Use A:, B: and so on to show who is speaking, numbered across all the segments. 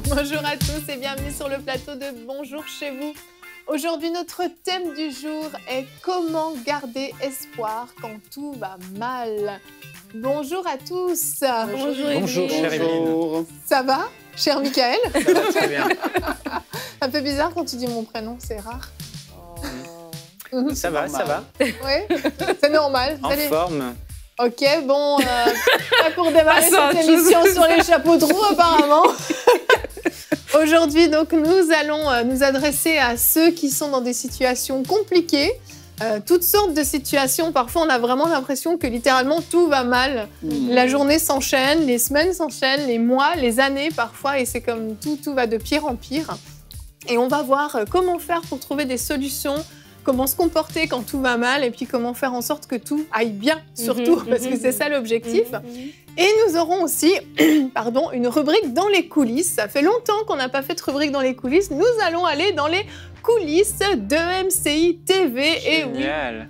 A: Bonjour à tous et bienvenue sur le plateau de Bonjour chez vous. Aujourd'hui, notre thème du jour est comment garder espoir quand tout va mal. Bonjour à tous.
B: Bonjour, chère Evelyne.
A: Ça va, cher Michael?
B: Ça va très bien.
A: Un peu bizarre quand tu dis mon prénom, c'est rare.
B: Ça va, ça va.
A: Oui, c'est normal.
B: En forme.
A: Ok, bon, là pour démarrer cette émission sur les chapeaux de roue apparemment. Aujourd'hui, donc, nous allons nous adresser à ceux qui sont dans des situations compliquées, toutes sortes de situations. Parfois, on a vraiment l'impression que littéralement tout va mal. La journée s'enchaîne, les semaines s'enchaînent, les mois, les années parfois, et c'est comme tout va de pire en pire. Et on va voir comment faire pour trouver des solutions, comment se comporter quand tout va mal et puis comment faire en sorte que tout aille bien, surtout, parce que c'est ça l'objectif. Et nous aurons aussi une rubrique dans les coulisses. Ça fait longtemps qu'on n'a pas fait de rubrique dans les coulisses. Nous allons aller dans les coulisses de MCI TV. Et oui,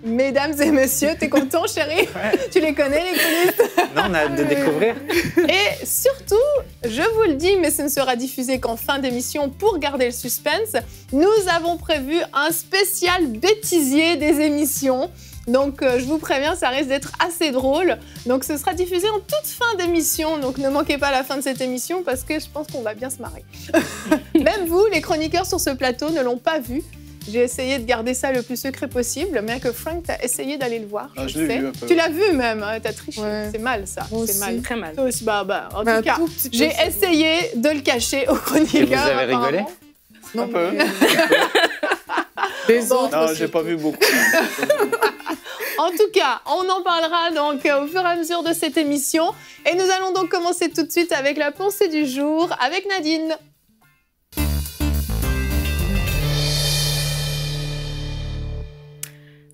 A: mesdames et messieurs, t'es content, chérie? Ouais. Tu les connais, les coulisses?
B: Non, on a hâte de découvrir.
A: Et surtout, je vous le dis, mais ce ne sera diffusé qu'en fin d'émission pour garder le suspense, nous avons prévu un spécial bêtisier des émissions. Donc, je vous préviens, ça risque d'être assez drôle. Donc, ce sera diffusé en toute fin d'émission. Donc, ne manquez pas la fin de cette émission parce que je pense qu'on va bien se marrer. Même vous, les chroniqueurs sur ce plateau, ne l'ont pas vu. J'ai essayé de garder ça le plus secret possible, bien que Frank, tu as essayé d'aller le voir.
C: Je l'ai vu un peu.
A: Tu l'as vu même, hein, tu as triché. Ouais. C'est mal, ça. C'est mal.
D: Très mal.
A: Aussi, en tout cas, j'ai essayé de le cacher aux chroniqueurs.
B: Et vous avez rigolé?
C: Un peu.
A: Les autres
C: Non,
A: aussi.
C: j'ai pas vu beaucoup.
A: En tout cas, on en parlera donc au fur et à mesure de cette émission. Et nous allons donc commencer tout de suite avec la pensée du jour avec Nadine.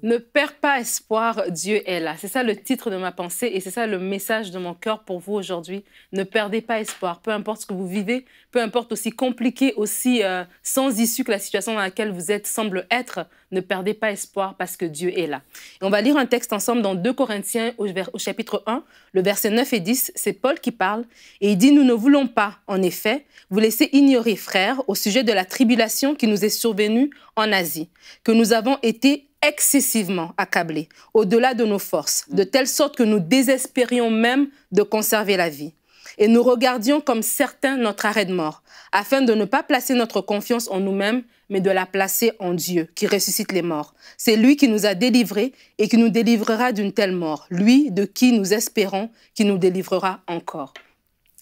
D: Ne perds pas espoir, Dieu est là. C'est ça le titre de ma pensée et c'est ça le message de mon cœur pour vous aujourd'hui. Ne perdez pas espoir, peu importe ce que vous vivez, peu importe aussi compliqué, aussi sans issue que la situation dans laquelle vous êtes semble être, ne perdez pas espoir parce que Dieu est là. Et on va lire un texte ensemble dans 2 Corinthiens au chapitre 1, le verset 9 et 10. C'est Paul qui parle et il dit « Nous ne voulons pas, en effet, vous laisser ignorer, frères, au sujet de la tribulation qui nous est survenue en Asie, que nous avons été excessivement accablés, au-delà de nos forces, de telle sorte que nous désespérions même de conserver la vie. Et nous regardions comme certains notre arrêt de mort, afin de ne pas placer notre confiance en nous-mêmes, mais de la placer en Dieu, qui ressuscite les morts. C'est lui qui nous a délivrés et qui nous délivrera d'une telle mort, lui de qui nous espérons qu'il nous délivrera encore. »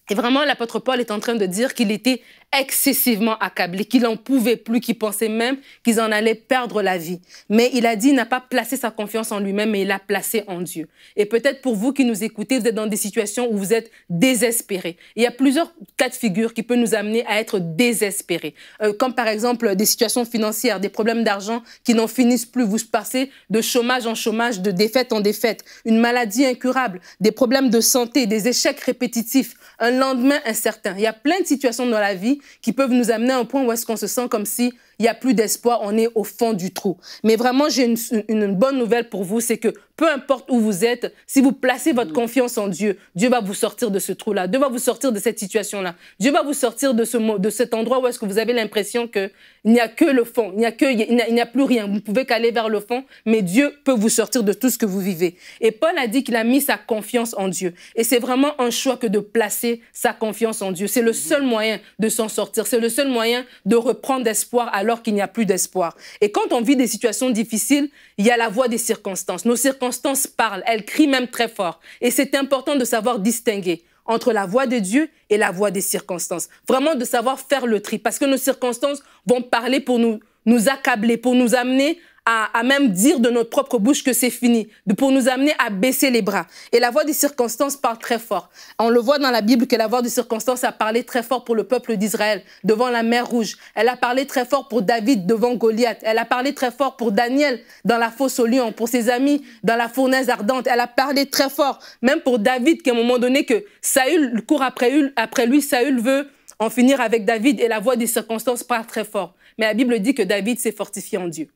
D: Et vraiment, l'apôtre Paul est en train de dire qu'il était excessivement accablé, qu'il n'en pouvait plus, qu'il pensait même qu'ils en allaient perdre la vie. Mais il a dit, il n'a pas placé sa confiance en lui-même, mais il l'a placé en Dieu. Et peut-être pour vous qui nous écoutez, vous êtes dans des situations où vous êtes désespérés. Il y a plusieurs cas de figure qui peuvent nous amener à être désespérés. Comme par exemple des situations financières, des problèmes d'argent qui n'en finissent plus. Vous passez de chômage en chômage, de défaite en défaite, une maladie incurable, des problèmes de santé, des échecs répétitifs, un lendemain incertain. Il y a plein de situations dans la vie qui peuvent nous amener à un point où est-ce qu'on se sent comme si il n'y a plus d'espoir, on est au fond du trou. Mais vraiment, j'ai une bonne nouvelle pour vous, c'est que peu importe où vous êtes, si vous placez votre confiance en Dieu, Dieu va vous sortir de ce trou-là, Dieu va vous sortir de cette situation-là, Dieu va vous sortir de cet endroit où est-ce que vous avez l'impression qu'il n'y a que le fond, il n'y a plus rien, vous ne pouvez qu'aller vers le fond, mais Dieu peut vous sortir de tout ce que vous vivez. Et Paul a dit qu'il a mis sa confiance en Dieu. Et c'est vraiment un choix que de placer sa confiance en Dieu. C'est le seul moyen de s'en sortir, c'est le seul moyen de reprendre espoir alors qu'il n'y a plus d'espoir. Et quand on vit des situations difficiles, il y a la voix des circonstances. Nos circonstances parlent, elles crient même très fort. Et c'est important de savoir distinguer entre la voix de Dieu et la voix des circonstances. Vraiment de savoir faire le tri, parce que nos circonstances vont parler pour nous accabler, pour nous amener à même dire de notre propre bouche que c'est fini, pour nous amener à baisser les bras. Et la voix des circonstances parle très fort. On le voit dans la Bible que la voix des circonstances a parlé très fort pour le peuple d'Israël devant la mer Rouge. Elle a parlé très fort pour David devant Goliath. Elle a parlé très fort pour Daniel dans la fosse au lion, pour ses amis dans la fournaise ardente. Elle a parlé très fort, même pour David, qu'à un moment donné, que Saül court après lui, Saül veut en finir avec David et la voix des circonstances parle très fort. Mais la Bible dit que David s'est fortifié en Dieu.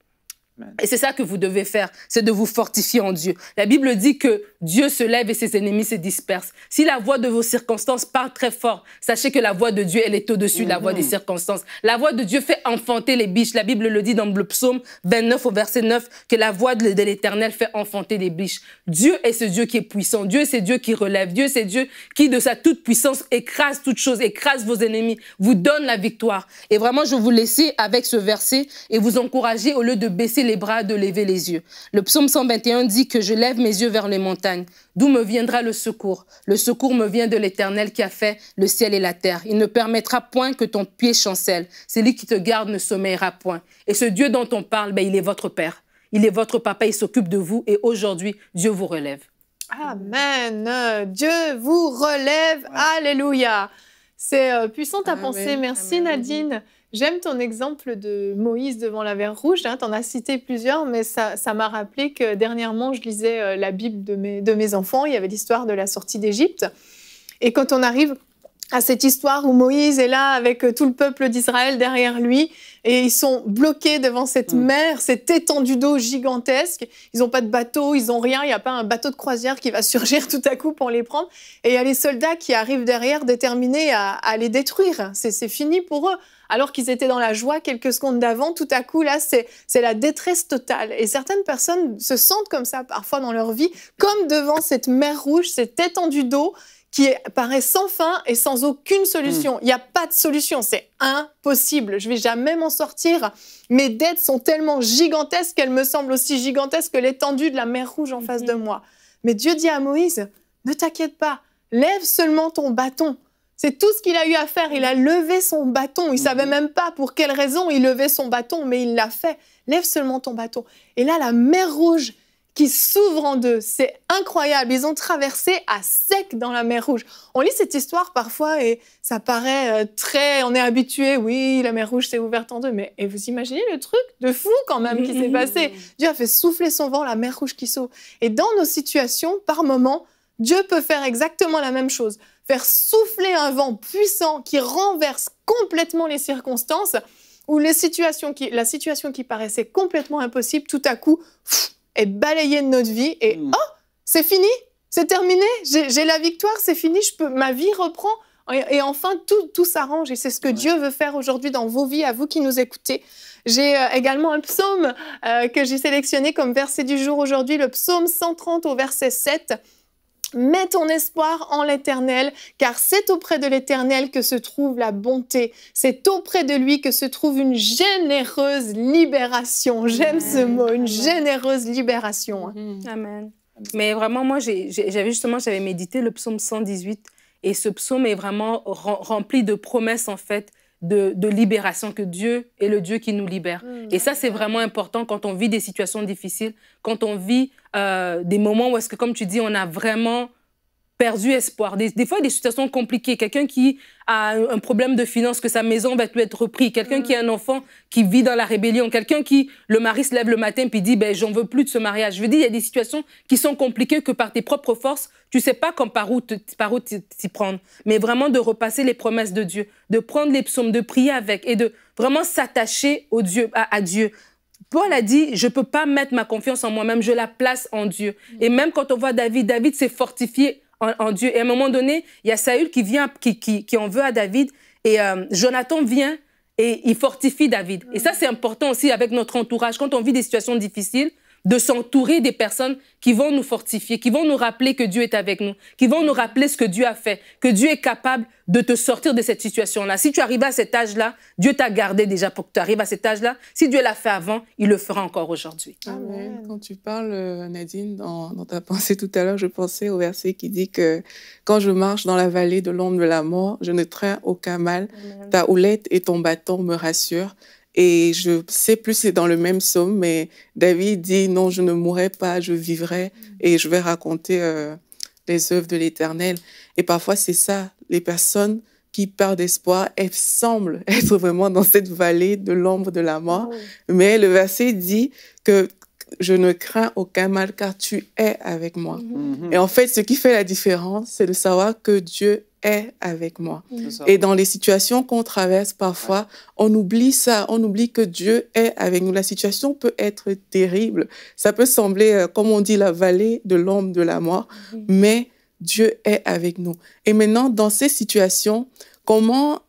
D: Et c'est ça que vous devez faire, c'est de vous fortifier en Dieu. La Bible dit que Dieu se lève et ses ennemis se dispersent. Si la voix de vos circonstances parle très fort, sachez que la voix de Dieu, elle est au-dessus de la voix des circonstances. La voix de Dieu fait enfanter les biches. La Bible le dit dans le psaume 29 au verset 9, que la voix de l'Éternel fait enfanter les biches. Dieu est ce Dieu qui est puissant. Dieu, c'est Dieu qui relève. Dieu, c'est Dieu qui, de sa toute puissance, écrase toute chose, écrase vos ennemis, vous donne la victoire. Et vraiment, je vous laisse avec ce verset et vous encourager, au lieu de baisser les bras, de lever les yeux. Le psaume 121 dit que je lève mes yeux vers les montagnes. D'où me viendra le secours? Le secours me vient de l'Éternel qui a fait le ciel et la terre. Il ne permettra point que ton pied chancelle. Celui qui te garde ne sommeillera point. Et ce Dieu dont on parle, il est votre Père. Il est votre papa, il s'occupe de vous et aujourd'hui, Dieu vous relève.
A: Amen. Dieu vous relève. Alléluia. C'est puissant ta pensée. Merci Nadine. J'aime ton exemple de Moïse devant la mer Rouge. Tu en as cité plusieurs, mais ça m'a rappelé que dernièrement, je lisais la Bible de mes enfants. Il y avait l'histoire de la sortie d'Égypte. Et quand on arrive à cette histoire où Moïse est là avec tout le peuple d'Israël derrière lui, et ils sont bloqués devant cette mer, cette étendue d'eau gigantesque. Ils n'ont pas de bateau, ils n'ont rien. Il n'y a pas un bateau de croisière qui va surgir tout à coup pour les prendre. Et il y a les soldats qui arrivent derrière déterminés à les détruire. C'est fini pour eux. Alors qu'ils étaient dans la joie quelques secondes d'avant, tout à coup, là, c'est la détresse totale. Et certaines personnes se sentent comme ça parfois dans leur vie, comme devant cette mer Rouge, cette étendue d'eau qui paraît sans fin et sans aucune solution. Il n'y a pas de solution, c'est impossible. Je ne vais jamais m'en sortir. Mes dettes sont tellement gigantesques qu'elles me semblent aussi gigantesques que l'étendue de la mer Rouge en face de moi. Mais Dieu dit à Moïse, ne t'inquiète pas, lève seulement ton bâton. C'est tout ce qu'il a eu à faire. Il a levé son bâton. Il ne savait même pas pour quelle raison il levait son bâton, mais il l'a fait. Lève seulement ton bâton. Et là, la mer Rouge qui s'ouvre en deux, c'est incroyable. Ils ont traversé à sec dans la mer Rouge. On lit cette histoire parfois et ça paraît très... On est habitué, oui, la mer Rouge s'est ouverte en deux. Mais et vous imaginez le truc de fou quand même qui s'est passé? Dieu a fait souffler son vent, la mer Rouge qui s'ouvre. Et dans nos situations, par moments, Dieu peut faire exactement la même chose. Faire souffler un vent puissant qui renverse complètement les circonstances, où la situation qui paraissait complètement impossible, tout à coup, est balayée de notre vie et oh, c'est fini, c'est terminé, j'ai la victoire, c'est fini, ma vie reprend et enfin tout s'arrange et c'est ce que Dieu veut faire aujourd'hui dans vos vies, à vous qui nous écoutez. J'ai également un psaume que j'ai sélectionné comme verset du jour aujourd'hui, le psaume 130 au verset 7. Mets ton espoir en l'Éternel, car c'est auprès de l'Éternel que se trouve la bonté. C'est auprès de lui que se trouve une généreuse libération. J'aime ce mot, une généreuse libération.
D: Amen. Mais vraiment, moi, j'avais médité le psaume 118 et ce psaume est vraiment rempli de promesses, en fait, de libération, que Dieu est le Dieu qui nous libère. Et ça, c'est vraiment important quand on vit des situations difficiles, quand on vit des moments où est-ce que, comme tu dis, on a vraiment perdu espoir. Des fois, des situations compliquées. Quelqu'un qui a un problème de finances, que sa maison va lui être reprise. Quelqu'un qui a un enfant qui vit dans la rébellion. Quelqu'un qui, le mari se lève le matin puis dit, ben, j'en veux plus de ce mariage. Je veux dire, il y a des situations qui sont compliquées que par tes propres forces, tu sais pas par où t'y prendre. Mais vraiment de repasser les promesses de Dieu, de prendre les psaumes, de prier avec et de vraiment s'attacher à Dieu. Paul a dit, je ne peux pas mettre ma confiance en moi-même, je la place en Dieu. Et même quand on voit David s'est fortifié en Dieu. Et à un moment donné, il y a Saül qui vient, qui en veut à David. Et Jonathan vient et il fortifie David. Et ça, c'est important aussi avec notre entourage. Quand on vit des situations difficiles, de s'entourer des personnes qui vont nous fortifier, qui vont nous rappeler que Dieu est avec nous, qui vont nous rappeler ce que Dieu a fait, que Dieu est capable de te sortir de cette situation-là. Si tu arrives à cet âge-là, Dieu t'a gardé déjà pour que tu arrives à cet âge-là. Si Dieu l'a fait avant, il le fera encore aujourd'hui.
C: Amen. Quand tu parles, Nadine, dans ta pensée tout à l'heure, je pensais au verset qui dit que quand je marche dans la vallée de l'ombre de la mort, je ne crains aucun mal. Amen. Ta houlette et ton bâton me rassurent. Et je sais plus c'est dans le même psaume, mais David dit non, je ne mourrai pas, je vivrai et je vais raconter les œuvres de l'Éternel. Et parfois c'est ça, les personnes qui perdent espoir, elles semblent être vraiment dans cette vallée de l'ombre de la mort. Mais le verset dit que je ne crains aucun mal car tu es avec moi. Et en fait, ce qui fait la différence, c'est de savoir que Dieu est avec moi.
E: C'est ça.
C: Et dans les situations qu'on traverse parfois, on oublie ça, on oublie que Dieu est avec nous. La situation peut être terrible. Ça peut sembler, comme on dit, la vallée de l'ombre de la mort, mais Dieu est avec nous. Et maintenant, dans ces situations, comment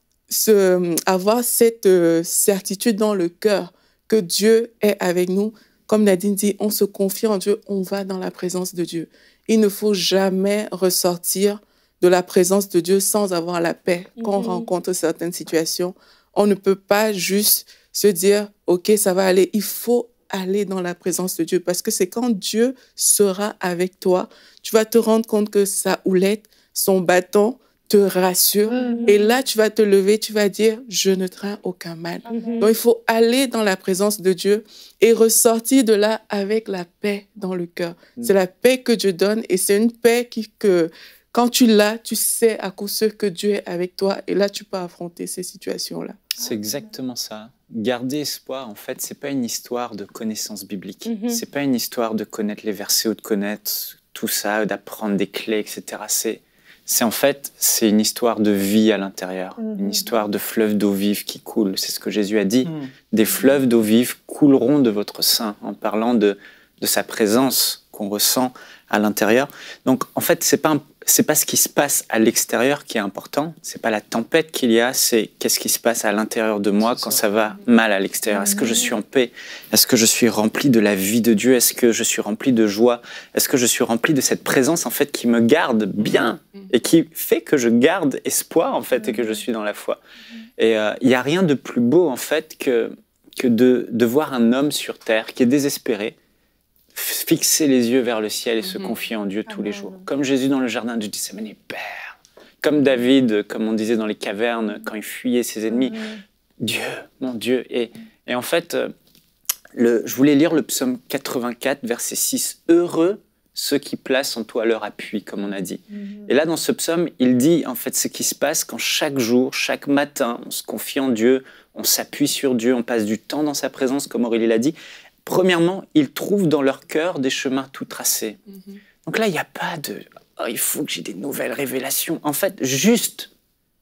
C: avoir cette certitude dans le cœur que Dieu est avec nous? Comme Nadine dit, on se confie en Dieu, on va dans la présence de Dieu. Il ne faut jamais ressortir de la présence de Dieu sans avoir la paix. Quand on rencontre certaines situations, on ne peut pas juste se dire « Ok, ça va aller ». Il faut aller dans la présence de Dieu parce que c'est quand Dieu sera avec toi, tu vas te rendre compte que sa houlette, son bâton te rassure. Et là, tu vas te lever, tu vas dire « Je ne crains aucun mal ». Donc, il faut aller dans la présence de Dieu et ressortir de là avec la paix dans le cœur. C'est la paix que Dieu donne et c'est une paix que quand tu l'as, tu sais à coup sûr que Dieu est avec toi et là, tu peux affronter ces situations-là.
B: C'est exactement ça. Garder espoir, en fait, c'est pas une histoire de connaissance biblique. C'est pas une histoire de connaître les versets ou de connaître tout ça, d'apprendre des clés, etc. C'est une histoire de vie à l'intérieur, une histoire de fleuve d'eau vive qui coule. C'est ce que Jésus a dit. Des fleuves d'eau vive couleront de votre sein, en parlant de sa présence qu'on ressent à l'intérieur. Donc, en fait, c'est pas ce qui se passe à l'extérieur qui est important. C'est pas la tempête qu'il y a, c'est qu'est-ce qui se passe à l'intérieur de moi quand ça va mal à l'extérieur. Est-ce que je suis en paix? Est-ce que je suis rempli de la vie de Dieu? Est-ce que je suis rempli de joie? Est-ce que je suis rempli de cette présence, en fait, qui me garde bien et qui fait que je garde espoir, en fait, et que je suis dans la foi? Et il y a rien de plus beau, en fait, que de voir un homme sur terre qui est désespéré, fixer les yeux vers le ciel et se confier en Dieu tous les jours. Comme Jésus dans le jardin de Gethsémani, Père. Comme David, comme on disait dans les cavernes, quand il fuyait ses ennemis. Dieu, mon Dieu. Et en fait, je voulais lire le psaume 84, verset 6. Heureux ceux qui placent en toi leur appui, comme on a dit. Et là, dans ce psaume, il dit en fait ce qui se passe quand chaque jour, chaque matin, on se confie en Dieu, on s'appuie sur Dieu, on passe du temps dans sa présence, comme Aurélie l'a dit. Premièrement, ils trouvent dans leur cœur des chemins tout tracés. Donc là, il n'y a pas de « oh, il faut que j'ai des nouvelles révélations ». En fait, juste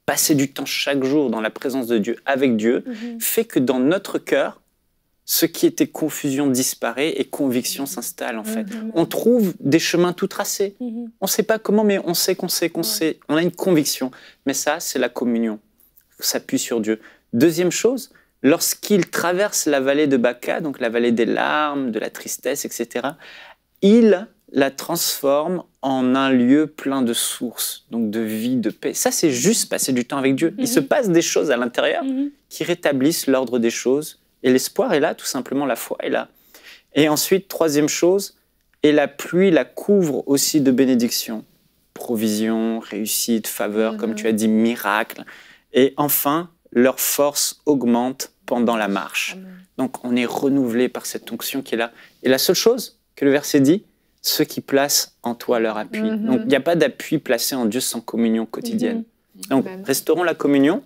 B: passer du temps chaque jour dans la présence de Dieu, avec Dieu, fait que dans notre cœur, ce qui était confusion disparaît et conviction s'installe, en fait. On trouve des chemins tout tracés. On ne sait pas comment, mais on sait qu'on sait qu'on sait. On a une conviction. Mais ça, c'est la communion. On s'appuie sur Dieu. Deuxième chose, lorsqu'il traverse la vallée de Baca, donc la vallée des larmes, de la tristesse, etc., il la transforme en un lieu plein de sources, donc de vie, de paix. Ça, c'est juste passer du temps avec Dieu. Il se passe des choses à l'intérieur qui rétablissent l'ordre des choses. Et l'espoir est là, tout simplement, la foi est là. Et ensuite, troisième chose, et la pluie la couvre aussi de bénédictions. Provision, réussite, faveur, comme tu as dit, miracle. Et enfin, leur force augmente pendant la marche. Donc, on est renouvelé par cette onction qui est là. Et la seule chose que le verset dit, ceux qui placent en toi leur appui. Donc, il n'y a pas d'appui placé en Dieu sans communion quotidienne. Donc, restaurons la communion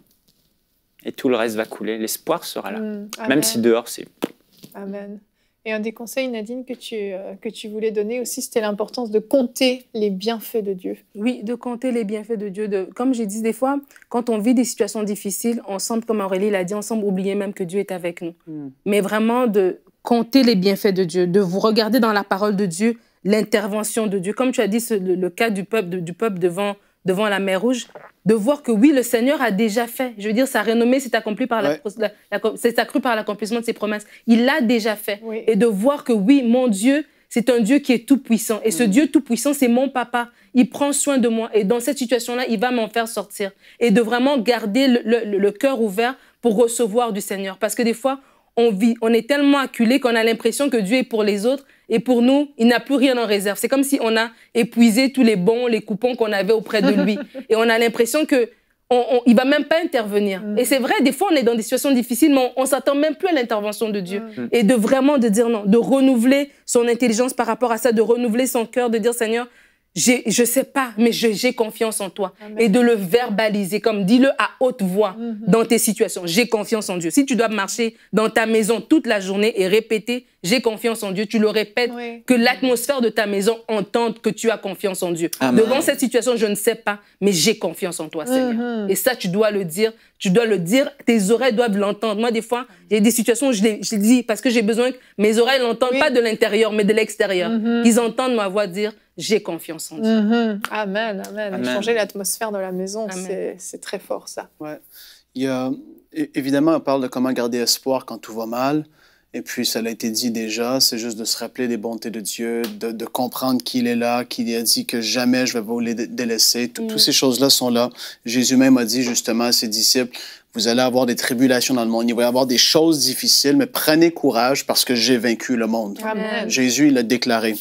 B: et tout le reste va couler. L'espoir sera là. Même si dehors, c'est...
A: Amen. Et un des conseils, Nadine, que tu voulais donner aussi, c'était l'importance de compter les bienfaits de Dieu.
D: Oui, de compter les bienfaits de Dieu. Comme j'ai dit des fois, quand on vit des situations difficiles, on semble, comme Aurélie l'a dit, on semble oublier même que Dieu est avec nous. Mais vraiment de compter les bienfaits de Dieu, de vous regarder dans la parole de Dieu, l'intervention de Dieu. Comme tu as dit, le cas du peuple devant la mer Rouge, de voir que oui, le Seigneur a déjà fait. Je veux dire, sa renommée s'est accrue par l'accomplissement de ses promesses. Il l'a déjà fait. Oui. Et de voir que oui, mon Dieu, c'est un Dieu qui est tout-puissant. Et ce Dieu tout-puissant, c'est mon papa. Il prend soin de moi. Et dans cette situation-là, il va m'en faire sortir. Et de vraiment garder le cœur ouvert pour recevoir du Seigneur. Parce que des fois, on est tellement acculé qu'on a l'impression que Dieu est pour les autres. Et pour nous, il n'a plus rien en réserve. C'est comme si on a épuisé tous les bons, les coupons qu'on avait auprès de lui. Et on a l'impression qu'il ne va même pas intervenir. Et c'est vrai, des fois, on est dans des situations difficiles, mais on ne s'attend même plus à l'intervention de Dieu. Et de vraiment de dire non, de renouveler son intelligence par rapport à ça, de renouveler son cœur, de dire Seigneur, je sais pas, mais j'ai confiance en toi.
A: Amen.
D: Et de le verbaliser, comme dis-le à haute voix dans tes situations. J'ai confiance en Dieu. Si tu dois marcher dans ta maison toute la journée et répéter j'ai confiance en Dieu, tu le répètes, que l'atmosphère de ta maison entende que tu as confiance en Dieu. Amen. Devant cette situation, je ne sais pas, mais j'ai confiance en toi, Seigneur. Et ça, tu dois le dire, tes oreilles doivent l'entendre. Moi, des fois, il y a des situations où je les dis parce que j'ai besoin que mes oreilles l'entendent, pas de l'intérieur, mais de l'extérieur. Qu'ils entendent ma voix dire j'ai confiance en Dieu.
A: Amen, amen.
B: Amen.
A: Changer l'atmosphère de la maison, c'est très fort, ça.
E: Ouais. Il y a, évidemment, on parle de comment garder espoir quand tout va mal. Et puis, ça l'a été dit déjà, c'est juste de se rappeler des bontés de Dieu, de comprendre qu'il est là, qu'il a dit que jamais je vais vous les délaisser. Toutes ces choses-là sont là. Jésus même a dit justement à ses disciples, vous allez avoir des tribulations dans le monde, il va y avoir des choses difficiles, mais prenez courage parce que j'ai vaincu le monde.
A: Amen.
E: Jésus, il l'a déclaré.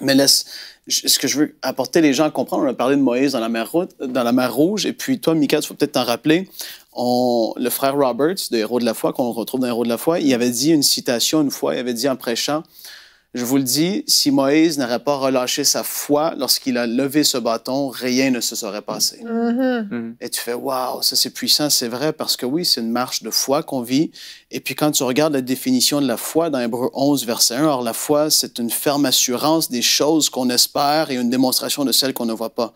E: Mais ce que je veux apporter les gens à comprendre, on a parlé de Moïse dans la mer Rouge, et puis toi, Mika, tu faut peut-être t'en rappeler, le frère Roberts, de Héros de la foi, qu'on retrouve dans Héros de la foi, il avait dit une citation une fois, il avait dit en prêchant, « Je vous le dis, si Moïse n'aurait pas relâché sa foi lorsqu'il a levé ce bâton, rien ne se serait passé. Et tu fais « Wow, ça c'est puissant, c'est vrai, parce que oui, c'est une marche de foi qu'on vit. » Et puis quand tu regardes la définition de la foi dans Hébreux 11, verset 1, alors la foi, c'est une ferme assurance des choses qu'on espère et une démonstration de celles qu'on ne voit pas.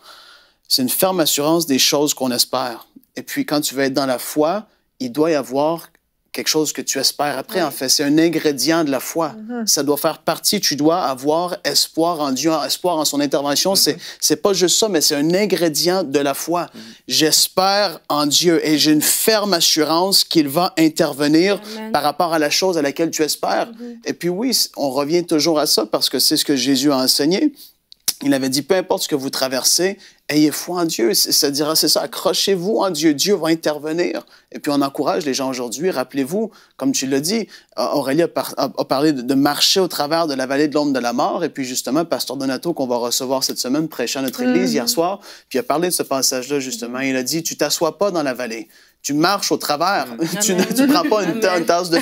E: C'est une ferme assurance des choses qu'on espère. Et puis, quand tu veux être dans la foi, il doit y avoir quelque chose que tu espères après, en fait. C'est un ingrédient de la foi. Ça doit faire partie. Tu dois avoir espoir en Dieu, espoir en son intervention. C'est pas juste ça, mais c'est un ingrédient de la foi. J'espère en Dieu et j'ai une ferme assurance qu'il va intervenir par rapport à la chose à laquelle tu espères. Et puis oui, on revient toujours à ça parce que c'est ce que Jésus a enseigné. Il avait dit, peu importe ce que vous traversez, ayez foi en Dieu. C'est-à-dire, c'est ça, accrochez-vous en Dieu. Dieu va intervenir. Et puis, on encourage les gens aujourd'hui. Rappelez-vous, comme tu l'as dit, Aurélie a parlé de marcher au travers de la vallée de l'ombre de la mort. Et puis, justement, Pasteur Donato, qu'on va recevoir cette semaine, prêchant à notre église hier soir, puis il a parlé de ce passage-là, justement. Il a dit, tu t'assois pas dans la vallée. Tu marches au travers. Tu ne prends pas une tasse de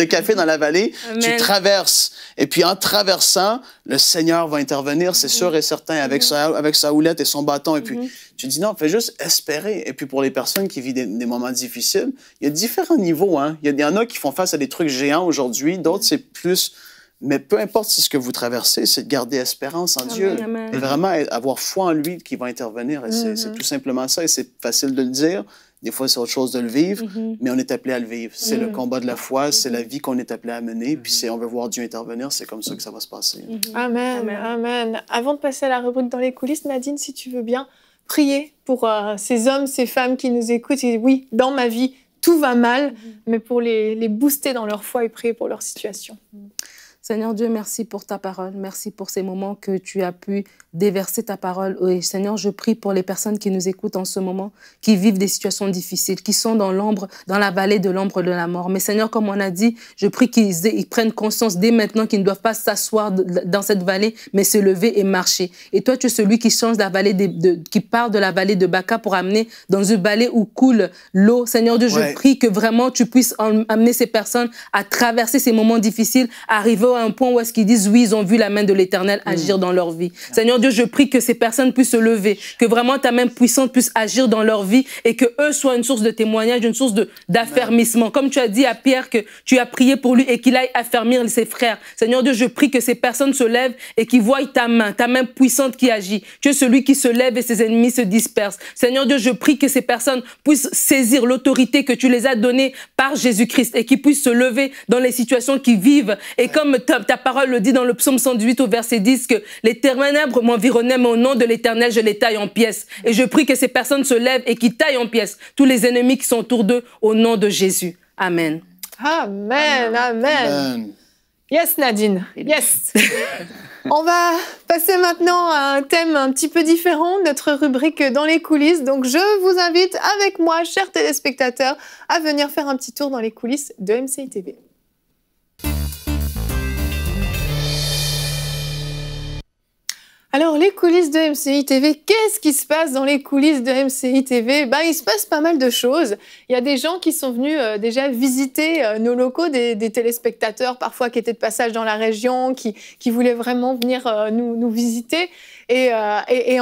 E: café dans la vallée. Amen. Tu traverses. Et puis, en traversant, le Seigneur va intervenir, c'est sûr et certain, avec sa houlette et son bâton. Et puis, tu dis non, fais juste espérer. Et puis, pour les personnes qui vivent des moments difficiles, il y a différents niveaux. Hein. Il y en a qui font face à des trucs géants aujourd'hui. D'autres, c'est plus... Mais peu importe ce que vous traversez, c'est de garder espérance en Dieu. Et vraiment avoir foi en lui qui va intervenir. Et c'est tout simplement ça. Et c'est facile de le dire. Des fois, c'est autre chose de le vivre, mais on est appelé à le vivre. C'est le combat de la foi, c'est la vie qu'on est appelé à mener, puis on veut voir Dieu intervenir, c'est comme ça que ça va se passer.
A: Amen, amen. Avant de passer à la rubrique dans les coulisses, Nadine, si tu veux bien, prier pour ces hommes, ces femmes qui nous écoutent. Et oui, dans ma vie, tout va mal, mais pour les booster dans leur foi et prier pour leur situation.
D: Seigneur Dieu, merci pour ta parole. Merci pour ces moments que tu as pu déverser ta parole. Et Seigneur, je prie pour les personnes qui nous écoutent en ce moment, qui vivent des situations difficiles, qui sont dans la vallée de l'ombre de la mort. Mais Seigneur, comme on a dit, je prie qu'ils prennent conscience dès maintenant qu'ils ne doivent pas s'asseoir dans cette vallée, mais se lever et marcher. Et toi, tu es celui qui change la vallée qui part de la vallée de Baca pour amener dans une vallée où coule l'eau. Seigneur Dieu, je prie que vraiment tu puisses amener ces personnes à traverser ces moments difficiles, à arriver à un point où est-ce qu'ils disent oui, ils ont vu la main de l'Éternel agir dans leur vie. Seigneur Dieu, je prie que ces personnes puissent se lever, que vraiment ta main puissante puisse agir dans leur vie et que eux soient une source de témoignage, une source d'affermissement. Comme tu as dit à Pierre que tu as prié pour lui et qu'il aille affermir ses frères. Seigneur Dieu, je prie que ces personnes se lèvent et qu'ils voient ta main puissante qui agit. Tu es celui qui se lève et ses ennemis se dispersent. Seigneur Dieu, je prie que ces personnes puissent saisir l'autorité que tu les as donnée par Jésus-Christ et qu'ils puissent se lever dans les situations qu'ils vivent. Et comme ta parole le dit dans le psaume 118 au verset 10, que les ténèbres m'environnaient, mais au nom de l'Éternel, je les taille en pièces. Et je prie que ces personnes se lèvent et qu'ils taillent en pièces tous les ennemis qui sont autour d'eux au nom de Jésus. Amen.
A: Amen, amen. Yes, Nadine, yes. On va passer maintenant à un thème un petit peu différent, notre rubrique dans les coulisses. Donc, je vous invite avec moi, chers téléspectateurs, à venir faire un petit tour dans les coulisses de MCI TV. Alors, les coulisses de MCI TV, qu'est-ce qui se passe dans les coulisses de MCI TV? Il se passe pas mal de choses. Il y a des gens qui sont venus déjà visiter nos locaux, des téléspectateurs parfois qui étaient de passage dans la région, qui voulaient vraiment venir nous visiter. Et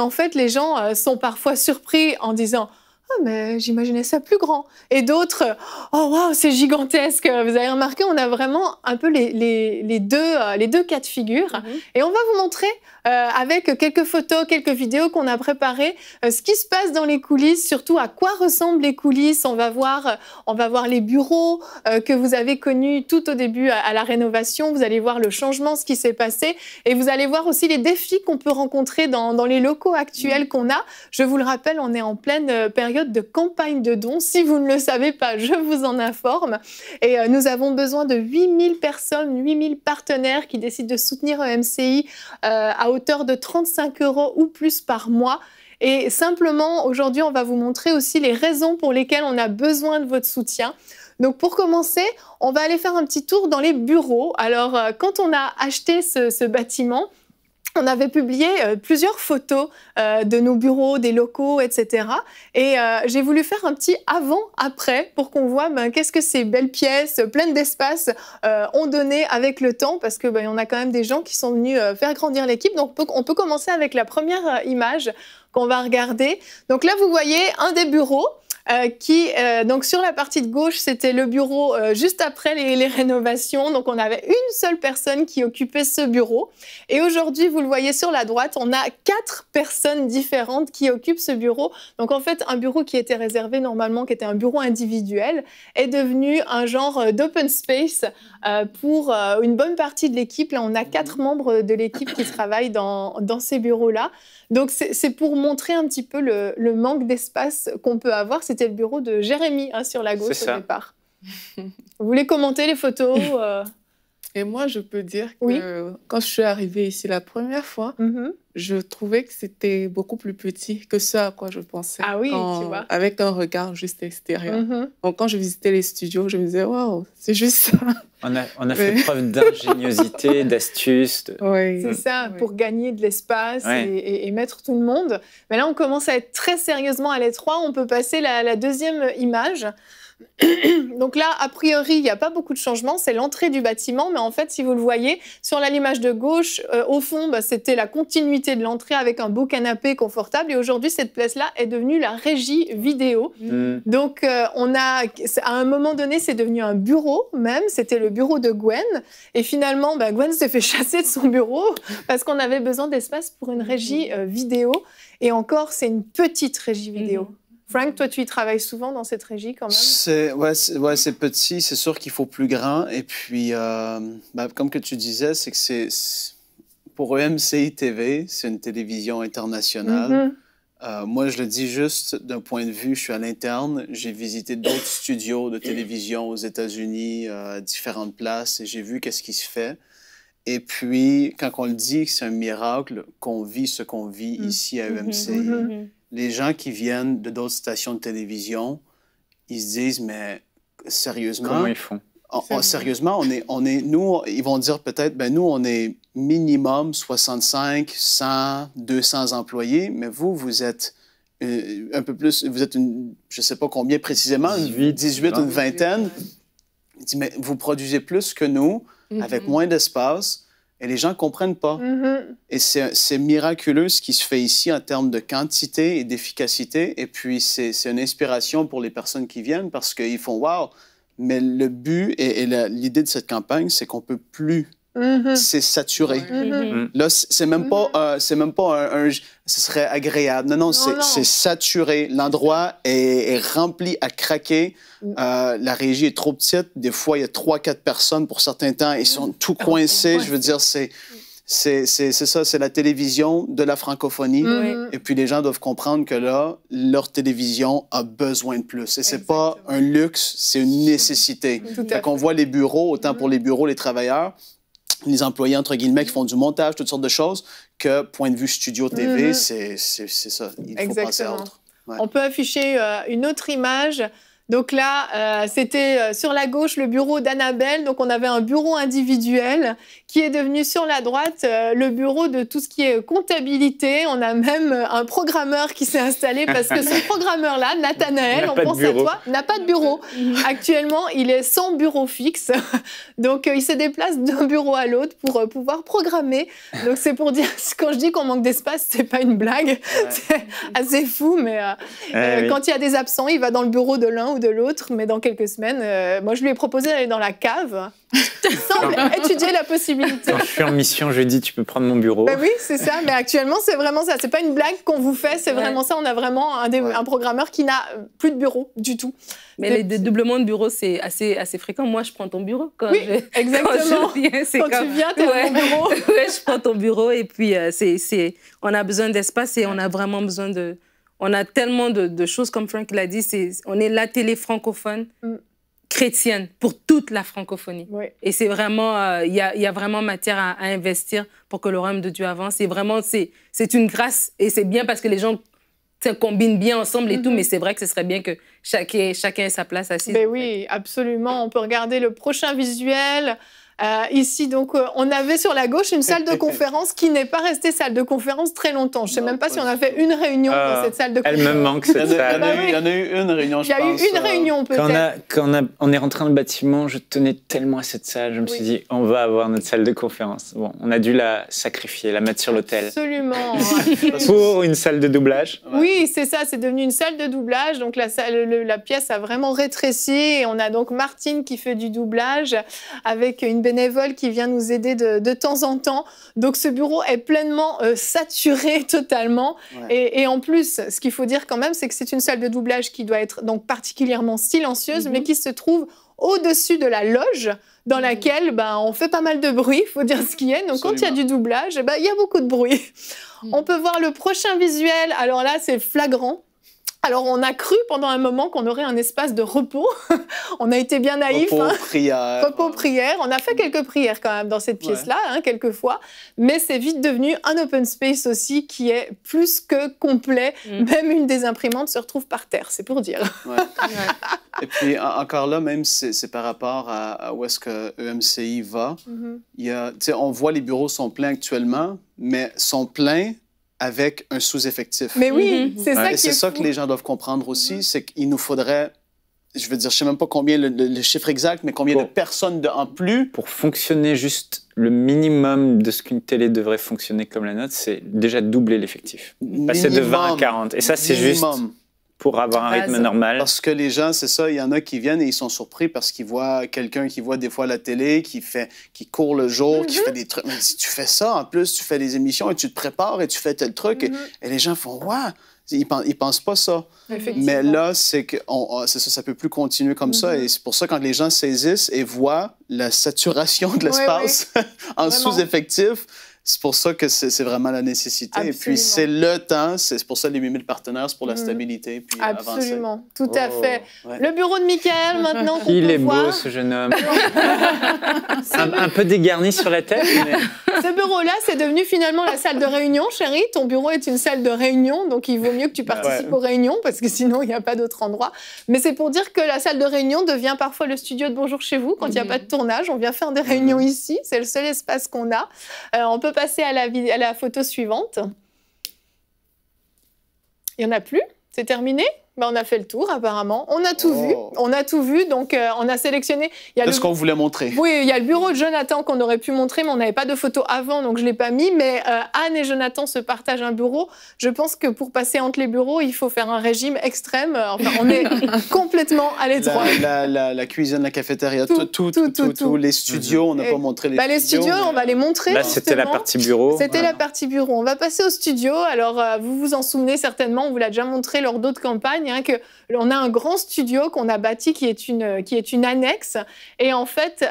A: en fait, les gens sont parfois surpris en disant « Ah, mais j'imaginais ça plus grand ». Et d'autres « Oh, waouh, c'est gigantesque ». Vous avez remarqué, on a vraiment un peu les deux cas de figure. Et on va vous montrer avec quelques photos, quelques vidéos qu'on a préparées, ce qui se passe dans les coulisses, surtout à quoi ressemblent les coulisses. On va voir les bureaux que vous avez connus tout au début à la rénovation. Vous allez voir le changement, ce qui s'est passé. Et vous allez voir aussi les défis qu'on peut rencontrer dans les locaux actuels qu'on a. Je vous le rappelle, on est en pleine période de campagne de dons. Si vous ne le savez pas, je vous en informe. Et nous avons besoin de 8000 personnes, 8000 partenaires qui décident de soutenir MCI à hauteur de 35 € ou plus par mois. Et simplement, aujourd'hui, on va vous montrer aussi les raisons pour lesquelles on a besoin de votre soutien. Donc, pour commencer, on va aller faire un petit tour dans les bureaux. Alors, quand on a acheté ce bâtiment, on avait publié plusieurs photos de nos bureaux, des locaux, etc. Et j'ai voulu faire un petit avant-après pour qu'on voit qu'est-ce que ces belles pièces, pleines d'espace, ont donné avec le temps, parce que on a quand même des gens qui sont venus faire grandir l'équipe. Donc on peut commencer avec la première image qu'on va regarder. Donc là, vous voyez un des bureaux. Donc sur la partie de gauche, c'était le bureau juste après les rénovations. Donc on avait une seule personne qui occupait ce bureau. Et aujourd'hui, vous le voyez sur la droite, on a 4 personnes différentes qui occupent ce bureau. Donc en fait, un bureau qui était réservé normalement, qui était un bureau individuel, est devenu un genre d'open space pour une bonne partie de l'équipe. Là, on a 4 membres de l'équipe qui travaillent dans ces bureaux-là. Donc, c'est pour montrer un petit peu le manque d'espace qu'on peut avoir. C'était le bureau de Jérémy sur la gauche au départ. Vous voulez commenter les photos
C: Et moi, je peux dire que quand je suis arrivée ici la première fois, je trouvais que c'était beaucoup plus petit que ce à quoi je pensais.
A: Ah oui, tu vois.
C: Avec un regard juste extérieur. Donc, quand je visitais les studios, je me disais, waouh, c'est juste ça.
B: On a fait preuve d'ingéniosité, d'astuce.
C: Oui.
A: C'est ça, pour gagner de l'espace et mettre tout le monde. Mais là, on commence à être très sérieusement à l'étroit. On peut passer la deuxième image. Donc là, a priori, il n'y a pas beaucoup de changements. C'est l'entrée du bâtiment. Mais en fait, si vous le voyez, sur l'image de gauche, au fond, c'était la continuité de l'entrée avec un beau canapé confortable. Et aujourd'hui, cette place-là est devenue la régie vidéo. Donc, à un moment donné, c'est devenu un bureau même. C'était le bureau de Gwen. Et finalement, Gwen s'est fait chasser de son bureau parce qu'on avait besoin d'espace pour une régie vidéo. Et encore, c'est une petite régie vidéo. Frank, toi, tu y travailles souvent dans cette régie quand même?
E: C'est petit, c'est sûr qu'il faut plus grand. Et puis, comme que tu disais, c'est que pour MCI TV, c'est une télévision internationale. Moi, je le dis juste d'un point de vue, je suis à l'interne. J'ai visité d'autres studios de télévision aux États-Unis, à différentes places, et j'ai vu qu'est-ce qui se fait. Et puis, quand on le dit que c'est un miracle qu'on vit ce qu'on vit ici à EMCI, les gens qui viennent de d'autres stations de télévision, ils se disent, mais sérieusement...
B: Comment ils font?
E: Sérieusement, nous, ils vont dire peut-être, nous, on est minimum 65, 100, 200 employés, mais vous êtes un peu plus, vous êtes je ne sais pas combien précisément, 18 ou une vingtaine. Il dit, mais vous produisez plus que nous, avec moins d'espace. Et les gens ne comprennent pas. Et c'est miraculeux ce qui se fait ici en termes de quantité et d'efficacité. Et puis, c'est une inspiration pour les personnes qui viennent parce qu'ils font « wow ». Mais le but et l'idée de cette campagne, c'est qu'on ne peut plus. C'est saturé. Là, c'est même pas ce serait agréable. Non, c'est saturé. L'endroit est rempli à craquer. La régie est trop petite. Des fois, il y a 3-4 personnes pour certains temps. Ils sont tout coincés. Je veux dire, c'est ça, c'est la télévision de la francophonie. Et puis, les gens doivent comprendre que là, leur télévision a besoin de plus. Et c'est pas un luxe, c'est une nécessité. Fait qu'on voit les bureaux, autant pour les bureaux, les travailleurs, les employés, entre guillemets, qui font du montage, toutes sortes de choses, que point de vue studio TV, c'est ça. Il faut penser à autre.
A: On peut afficher une autre image. Donc là, c'était sur la gauche le bureau d'Annabelle. Donc on avait un bureau individuel qui est devenu sur la droite le bureau de tout ce qui est comptabilité. On a même un programmeur qui s'est installé parce que ce programmeur-là, Nathanaël, on pense à toi, n'a pas de bureau. Actuellement, il est sans bureau fixe. Donc il se déplace d'un bureau à l'autre pour pouvoir programmer. Donc c'est pour dire, quand je dis qu'on manque d'espace, c'est pas une blague. C'est assez fou, mais quand il y a des absents, il va dans le bureau de l'un ou de l'autre. Mais dans quelques semaines, moi je lui ai proposé d'aller dans la cave. Il semble étudier la possibilité.
B: Quand je suis en mission, je dis tu peux prendre mon bureau.
A: Ben oui, c'est ça. Mais actuellement, c'est vraiment ça. C'est pas une blague qu'on vous fait, c'est vraiment ça. On a vraiment un programmeur qui n'a plus de bureau du tout.
D: Mais les dédoublements de bureau, c'est assez fréquent. Moi, je prends ton bureau.
A: Exactement.
D: Quand
A: tu viens, t'es dans mon bureau.
D: Oui, je prends ton bureau. Et puis, on a besoin d'espace et on a vraiment besoin de... On a tellement de choses, comme Frank l'a dit. On est la télé francophone chrétienne pour toute la francophonie. Oui. Et c'est vraiment... Il y a vraiment matière à investir pour que le royaume de Dieu avance. Et vraiment, c'est une grâce. Et c'est bien parce que les gens... Ça combine bien ensemble et tout, mais c'est vrai que ce serait bien que chacun ait sa place assise.
A: Ben oui, absolument. On peut regarder le prochain visuel. Ici, donc, on avait sur la gauche une salle de conférence qui n'est pas restée salle de conférence très longtemps. Je ne sais même pas si on a fait une réunion dans cette salle de conférence.
B: Elle me manque, cette salle.
E: Il y en a eu une réunion, je pense.
A: Il y a eu une réunion, peut-être.
B: Quand on est rentré dans le bâtiment, je tenais tellement à cette salle. Je me suis dit, on va avoir notre salle de conférence. Bon, on a dû la sacrifier, la mettre sur l'autel.
A: Absolument.
B: Pour une salle de doublage.
A: Oui, c'est ça. C'est devenu une salle de doublage. Donc, la pièce a vraiment rétréci. Et on a donc Martine qui fait du doublage avec une bénévole qui vient nous aider de temps en temps. Donc, ce bureau est pleinement saturé totalement. Ouais. Et en plus, ce qu'il faut dire quand même, c'est que c'est une salle de doublage qui doit être donc particulièrement silencieuse, mais qui se trouve au-dessus de la loge dans laquelle on fait pas mal de bruit, il faut dire ce qui est. Donc, quand il y a du doublage, il y a beaucoup de bruit. On peut voir le prochain visuel. Alors là, c'est flagrant. Alors, on a cru pendant un moment qu'on aurait un espace de repos. On a été bien naïfs.
E: Repos, prière.
A: Repos, prière. On a fait quelques prières quand même dans cette pièce-là, quelques fois. Mais c'est vite devenu un open space aussi qui est plus que complet. Même une des imprimantes se retrouve par terre, c'est pour dire.
E: Ouais. Et puis, encore là, même, c'est par rapport à où est-ce que EMCI va. Il y a, on voit les bureaux sont pleins actuellement, mais sont pleins avec un sous-effectif.
A: Mais oui, c'est ça qui est
E: c'est ça que les gens doivent comprendre aussi, c'est qu'il nous faudrait, je veux dire, je ne sais même pas combien le chiffre exact, mais combien de personnes en plus.
B: Pour fonctionner juste le minimum de ce qu'une télé devrait fonctionner comme la nôtre, c'est déjà doubler l'effectif. Passer de 20 à 40. Et ça, c'est juste pour avoir un rythme normal.
E: Parce que les gens, c'est ça, il y en a qui viennent et ils sont surpris parce qu'ils voient quelqu'un qui voit des fois la télé, qui court le jour, qui fait des trucs. Mais si tu fais ça, en plus, tu fais des émissions et tu te prépares et tu fais tel truc. Et les gens font « Waouh! » Ils pensent pas ça. Mais là, c'est que ça peut plus continuer comme ça. Et c'est pour ça, quand les gens saisissent et voient la saturation de l'espace en sous-effectif, c'est pour ça que c'est vraiment la nécessité. Absolument. Et puis, c'est le temps. C'est pour ça les 8000 partenaires, c'est pour la stabilité. Puis
A: absolument.
E: Avancer.
A: Tout à fait. Ouais. Le bureau de Michael, maintenant, qu'on
B: Il
A: peut
B: est
A: voir.
B: beau, ce jeune homme. un peu dégarni sur la tête. Mais...
A: Ce bureau-là, c'est devenu finalement la salle de réunion, chérie. Ton bureau est une salle de réunion, donc il vaut mieux que tu participes aux réunions, parce que sinon, il n'y a pas d'autre endroit. Mais c'est pour dire que la salle de réunion devient parfois le studio de Bonjour chez vous. Quand il n'y a pas de tournage, on vient faire des réunions ici. C'est le seul espace qu'on a. On peut passer à la photo suivante. Il n'y en a plus. C'est terminé. On a fait le tour, apparemment. On a tout vu. On a tout vu. Donc, on a sélectionné...
E: C'est ce qu'on voulait montrer.
A: Oui, il y a le bureau de Jonathan qu'on aurait pu montrer, mais on n'avait pas de photo avant, donc je ne l'ai pas mis. Mais Anne et Jonathan se partagent un bureau. Je pense que pour passer entre les bureaux, il faut faire un régime extrême. Enfin, on est complètement à l'étroit.
E: La cuisine, la cafétéria, tout. Les studios, on n'a pas montré les studios.
A: Les studios, on va les montrer.
B: Là, c'était la partie bureau.
A: C'était la partie bureau. On va passer au studio. Alors, vous vous en souvenez certainement, on vous l'a déjà montré lors d'autres campagnes, on a un grand studio qu'on a bâti qui est une annexe. Et en fait,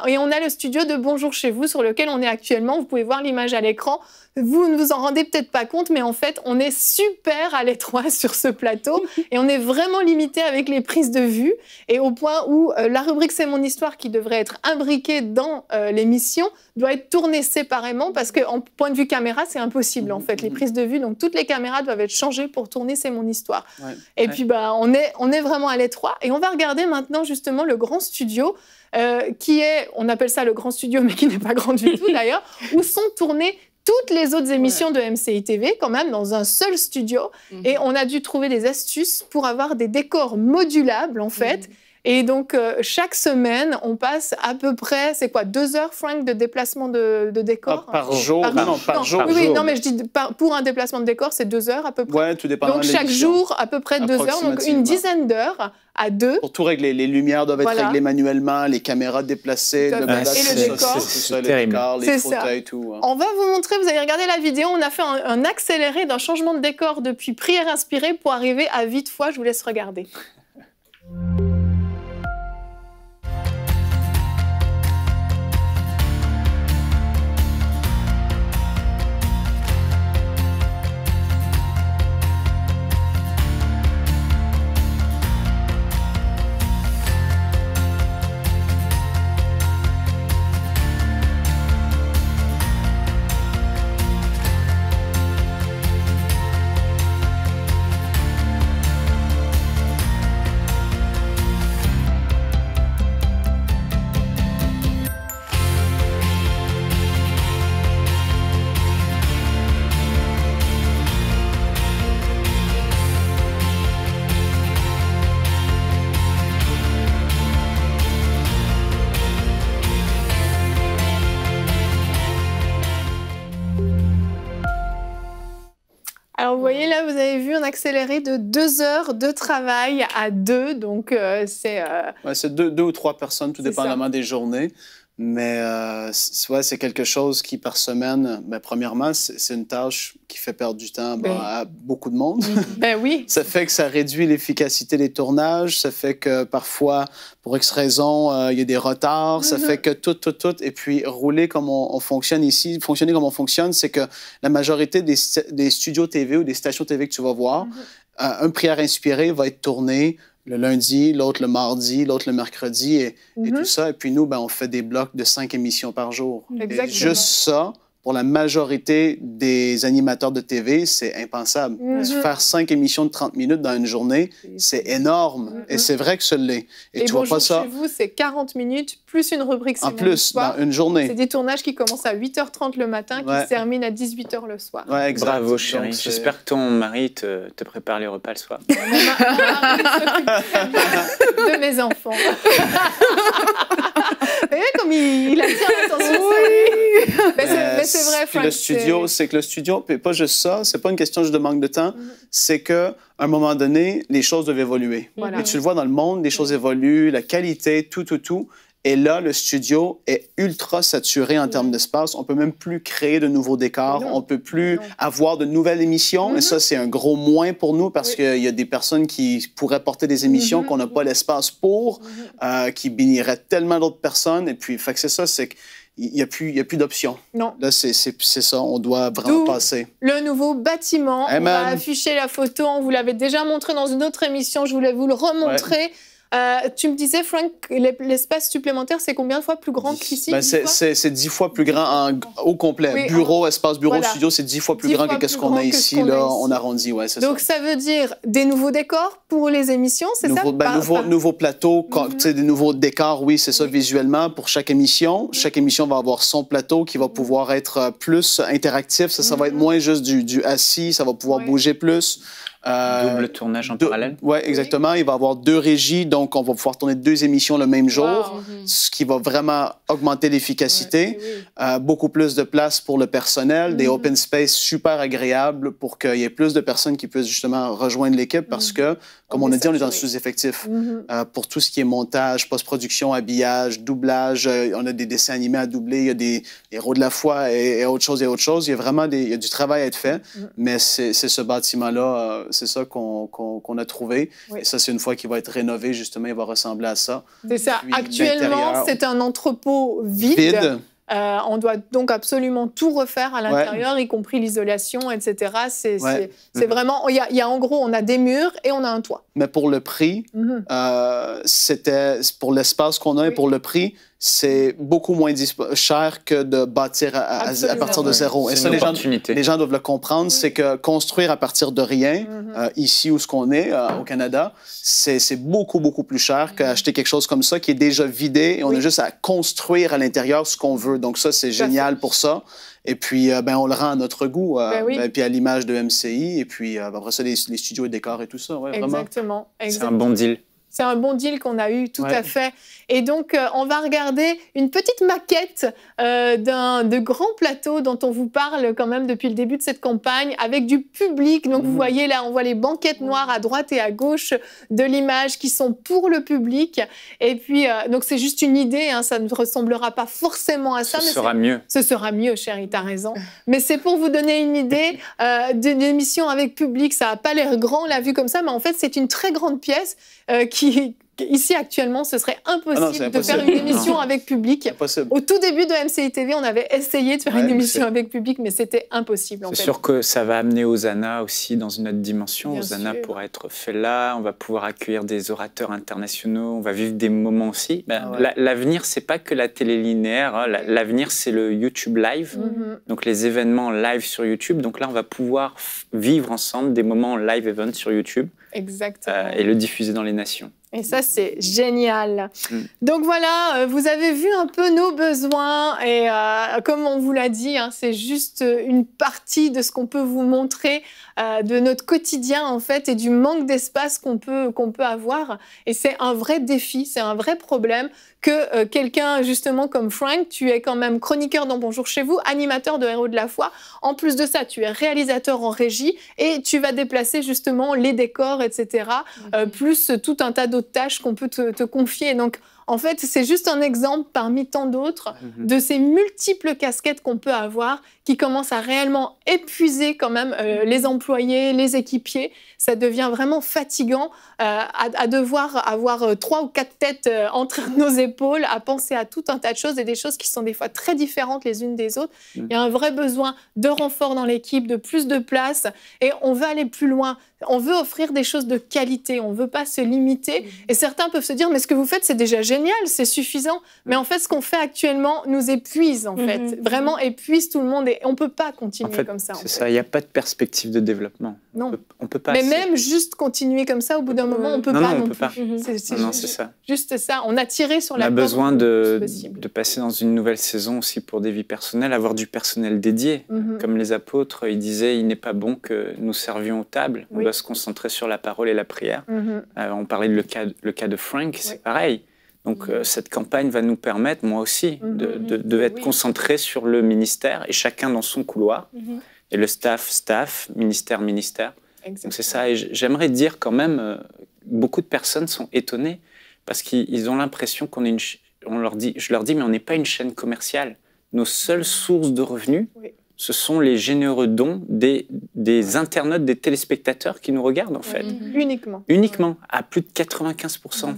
A: et on a le studio de Bonjour chez vous sur lequel on est actuellement. Vous pouvez voir l'image à l'écran. vous ne vous en rendez peut-être pas compte, mais en fait, on est super à l'étroit sur ce plateau et on est vraiment limité avec les prises de vue et au point où la rubrique C'est mon histoire qui devrait être imbriquée dans l'émission doit être tournée séparément parce qu'en point de vue caméra, c'est impossible en fait, les prises de vue. Donc toutes les caméras doivent être changées pour tourner C'est mon histoire. Ouais. Et puis on est vraiment à l'étroit et on va regarder maintenant justement le grand studio qui est, on appelle ça le grand studio, mais qui n'est pas grand du tout d'ailleurs, où sont tournées toutes les autres émissions de MCI TV, quand même, dans un seul studio. Et on a dû trouver des astuces pour avoir des décors modulables, en fait. Et donc, chaque semaine, on passe à peu près, c'est quoi, 2 heures, Frank, de déplacement de décor?
E: Par jour? Par jour.
A: Oui, non, mais je dis, pour un déplacement de décor, c'est 2 heures à peu près.
E: Oui, tout dépend de
A: l'émission. Donc, chaque jour, à peu près 2 heures, donc une dizaine d'heures à 2.
E: Pour tout régler, les lumières doivent être réglées manuellement, les caméras déplacées,
A: le décor.
B: C'est terrible.
E: Les fauteuils, tout.
A: On va vous montrer, vous allez regarder la vidéo, on a fait un accéléré d'un changement de décor depuis Prière inspirée pour arriver à Vite foi. Je vous laisse regarder. Alors, vous voyez là, vous avez vu un accéléré de 2 heures de travail à 2. Donc, c'est...
E: Ouais, c'est 2 ou 3 personnes, tout dépendamment des journées. Mais c'est quelque chose qui, par semaine, premièrement, c'est une tâche qui fait perdre du temps à beaucoup de monde.
A: Ben oui.
E: Ça fait que ça réduit l'efficacité des tournages. Ça fait que parfois, pour X raison, il y a des retards. Ça fait que tout. Et puis, rouler comme on fonctionne ici, fonctionner comme on fonctionne, c'est que la majorité des studios TV ou des stations TV que tu vas voir, un Prière inspirée va être tourné le lundi, l'autre le mardi, l'autre le mercredi et tout ça. Et puis nous, on fait des blocs de 5 émissions par jour.
A: Exactement.
E: Et juste ça, pour la majorité des animateurs de TV, c'est impensable. Faire 5 émissions de 30 minutes dans une journée, c'est énorme. Et c'est vrai que ce l'est.
A: Et tu vois pas ça. Chez vous, c'est 40 minutes plus une rubrique.
E: En plus, dans une journée.
A: C'est des tournages qui commencent à 8h30 le matin, qui se terminent à 18h le soir.
E: Ouais, exact.
B: Bravo, chérie. J'espère que ton mari te prépare les repas le soir.
A: Mon mari s'occupe de mes enfants. Vous voyez comme il attire l'attention. Oui. Mais c'est vrai, Frank.
E: Le studio, c'est que le studio, puis pas juste ça, c'est pas une question juste de manque de temps, c'est qu'à un moment donné, les choses doivent évoluer. Voilà. Et tu le vois dans le monde, les choses évoluent, la qualité, tout. Et là, le studio est ultra saturé en termes d'espace. On peut même plus créer de nouveaux décors. On peut plus avoir de nouvelles émissions. Et ça, c'est un gros moins pour nous parce qu'il y a des personnes qui pourraient porter des émissions qu'on n'a pas l'espace pour, qui béniraient tellement d'autres personnes. Et puis, fait que c'est ça, c'est qu'il n'y a plus d'options. Non. Là, c'est ça. On doit vraiment passer.
A: Le nouveau bâtiment. On va afficher la photo. On vous l'avait déjà montré dans une autre émission. Je voulais vous le remontrer. Ouais. Tu me disais, Frank, l'espace supplémentaire, c'est combien de fois plus grand qu'ici?
E: C'est 10 fois plus grand au complet. Oui, bureau, espace bureau, studio, c'est 10 fois plus grand que ce qu'on a ici. Là, on arrondit, c'est ça.
A: Donc, ça veut dire des nouveaux décors pour les émissions, c'est ça?
E: Nouveaux plateaux, des nouveaux décors, oui, c'est ça, visuellement, pour chaque émission. Chaque émission va avoir son plateau qui va pouvoir être plus interactif. Ça va être moins juste du assis, ça va pouvoir bouger plus.
B: Double tournage en parallèle.
E: Oui, exactement. Il va y avoir 2 régies, donc on va pouvoir tourner 2 émissions le même jour, ce qui va vraiment augmenter l'efficacité. Beaucoup plus de place pour le personnel, des open space super agréables pour qu'il y ait plus de personnes qui puissent justement rejoindre l'équipe parce que, comme on a dit, on est dans le sous-effectif. Pour tout ce qui est montage, post-production, habillage, doublage, on a des dessins animés à doubler, il y a des héros de la foi et autre chose. Il y a vraiment il y a du travail à être fait, mais c'est ce bâtiment-là, c'est ça qu'on a trouvé. Et ça, c'est une fois qu'il va être rénové, justement, il va ressembler à ça.
A: C'est ça. Actuellement, c'est un entrepôt vide. On doit donc absolument tout refaire à l'intérieur, y compris l'isolation, etc. C'est vraiment... Il y a en gros, on a des murs et on a un toit.
E: Mais pour le prix, c'était pour l'espace qu'on a et pour le prix, c'est beaucoup moins cher que de bâtir à partir de zéro. Et ça, les gens doivent le comprendre, c'est que construire à partir de rien, ici où ce qu'on est, au Canada, c'est beaucoup, beaucoup plus cher qu'acheter quelque chose comme ça qui est déjà vidé et on a juste à construire à l'intérieur ce qu'on veut. Donc ça, c'est génial pour ça. Et puis, on le rend à notre goût, puis à l'image de MCI, et puis après ça, les studios et décors et tout ça. Ouais,
A: exactement.
B: C'est un bon deal.
A: C'est un bon deal qu'on a eu, tout à fait. Et donc, on va regarder une petite maquette de grand plateau dont on vous parle quand même depuis le début de cette campagne, avec du public. Donc, vous voyez là, on voit les banquettes noires à droite et à gauche de l'image qui sont pour le public. Et puis, donc, c'est juste une idée, hein, ça ne ressemblera pas forcément à ça.
B: Ce sera mieux.
A: Ce sera mieux, chérie, t'as raison. Mais c'est pour vous donner une idée d'une émission avec public. Ça n'a pas l'air grand, la vue comme ça, mais en fait, c'est une très grande pièce ici, actuellement, ce serait impossible de faire une émission avec public. Au tout début de MCI TV, on avait essayé de faire une émission avec public, mais c'était impossible.
B: C'est sûr que ça va amener Hosanna aussi dans une autre dimension. Hosanna pourra être fait là, on va pouvoir accueillir des orateurs internationaux, on va vivre des moments aussi. L'avenir, c'est pas que la télé linéaire, hein. L'avenir, c'est le YouTube Live, donc les événements live sur YouTube. Donc là, on va pouvoir vivre ensemble des moments live event sur YouTube.
A: Exactement.
B: Et le diffuser dans les nations.
A: Et ça, c'est génial. Donc voilà, vous avez vu un peu nos besoins et comme on vous l'a dit, hein, c'est juste une partie de ce qu'on peut vous montrer de notre quotidien en fait et du manque d'espace qu'on peut avoir. Et c'est un vrai défi, c'est un vrai problème que quelqu'un justement comme Frank, tu es quand même chroniqueur dans Bonjour chez vous, animateur de Héros de la foi. En plus de ça, tu es réalisateur en régie et tu vas déplacer justement les décors, etc. Plus tout un tas d'autres tâches qu'on peut te confier. Donc, en fait, c'est juste un exemple parmi tant d'autres de ces multiples casquettes qu'on peut avoir qui commencent à réellement épuiser quand même les employés, les équipiers. Ça devient vraiment fatigant à devoir avoir 3 ou 4 têtes entre nos épaules, à penser à tout un tas de choses et des choses qui sont des fois très différentes les unes des autres. Il y a un vrai besoin de renfort dans l'équipe, de plus de place et on veut aller plus loin. On veut offrir des choses de qualité, on ne veut pas se limiter. Et certains peuvent se dire, mais ce que vous faites, c'est déjà génial, c'est suffisant. Mais en fait, ce qu'on fait actuellement nous épuise, en fait. Vraiment épuise tout le monde et on ne peut pas continuer comme ça.
B: C'est ça, il n'y a pas de perspective de développement.
A: Non.
B: On peut pas.
A: Mais même juste continuer comme ça, au bout d'un moment, on ne peut pas.
B: Non, on peut pas.
A: C'est ça. Juste ça, on a tiré sur la
B: corde. On a besoin de passer dans une nouvelle saison aussi pour des vies personnelles, avoir du personnel dédié. Comme les apôtres, ils disaient, il n'est pas bon que nous servions aux tables. On doit se concentrer sur la parole et la prière. On parlait de le cas de Frank, c'est pareil. Donc cette campagne va nous permettre, moi aussi, de être concentré sur le ministère et chacun dans son couloir. Et le staff, ministère. Donc c'est ça. Et j'aimerais dire quand même, beaucoup de personnes sont étonnées parce qu'ils ont l'impression qu'on est je leur dis, mais on n'est pas une chaîne commerciale. Nos seules sources de revenus, ce sont les généreux dons des internautes, des téléspectateurs qui nous regardent, en fait. Uniquement, à plus de 95%.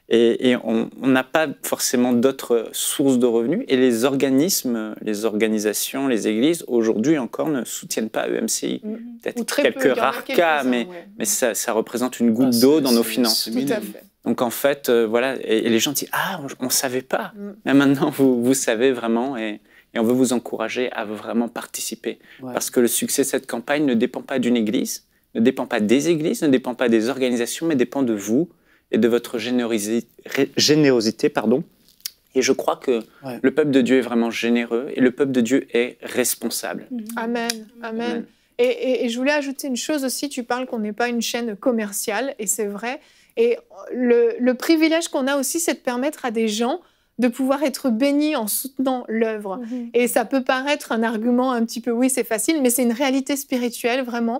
B: Et on n'a pas forcément d'autres sources de revenus. Et les organismes, les organisations, les églises, aujourd'hui encore, ne soutiennent pas EMCI. Peut-être quelques rares cas, mais ça représente une goutte d'eau dans nos finances.
A: Tout à fait.
B: Donc en fait, voilà, et les gens disent « Ah, on ne savait pas !» Mais maintenant, vous savez vraiment, et on veut vous encourager à vraiment participer. Parce que le succès de cette campagne ne dépend pas d'une église, ne dépend pas des églises, ne dépend pas des organisations, mais dépend de vous et de votre générosité. Et je crois que le peuple de Dieu est vraiment généreux et le peuple de Dieu est responsable.
A: Amen. Et je voulais ajouter une chose aussi, tu parles qu'on n'est pas une chaîne commerciale, et c'est vrai. Et le privilège qu'on a aussi, c'est de permettre à des gens de pouvoir être bénis en soutenant l'œuvre. Et ça peut paraître un argument un petit peu, oui, c'est facile, mais c'est une réalité spirituelle, vraiment.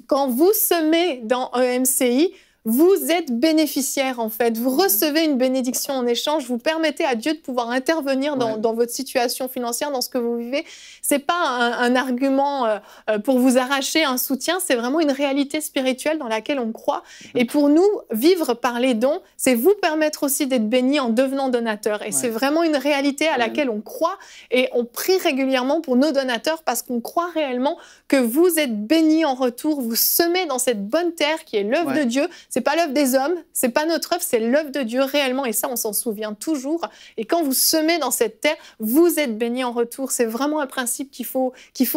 A: Quand vous semez dans EMCI, vous êtes bénéficiaire, en fait. Vous recevez une bénédiction en échange. Vous permettez à Dieu de pouvoir intervenir dans votre situation financière, dans ce que vous vivez. C'est pas un argument pour vous arracher un soutien. C'est vraiment une réalité spirituelle dans laquelle on croit. Et pour nous, vivre par les dons, c'est vous permettre aussi d'être béni en devenant donateur. Et c'est vraiment une réalité à laquelle on croit. Et on prie régulièrement pour nos donateurs parce qu'on croit réellement que vous êtes bénis en retour. Vous semez dans cette bonne terre qui est l'œuvre de Dieu. C'est pas l'œuvre des hommes, c'est pas notre œuvre, c'est l'œuvre de Dieu réellement. Et ça, on s'en souvient toujours. Et quand vous semez dans cette terre, vous êtes bénis en retour. C'est vraiment un principe qu'il faut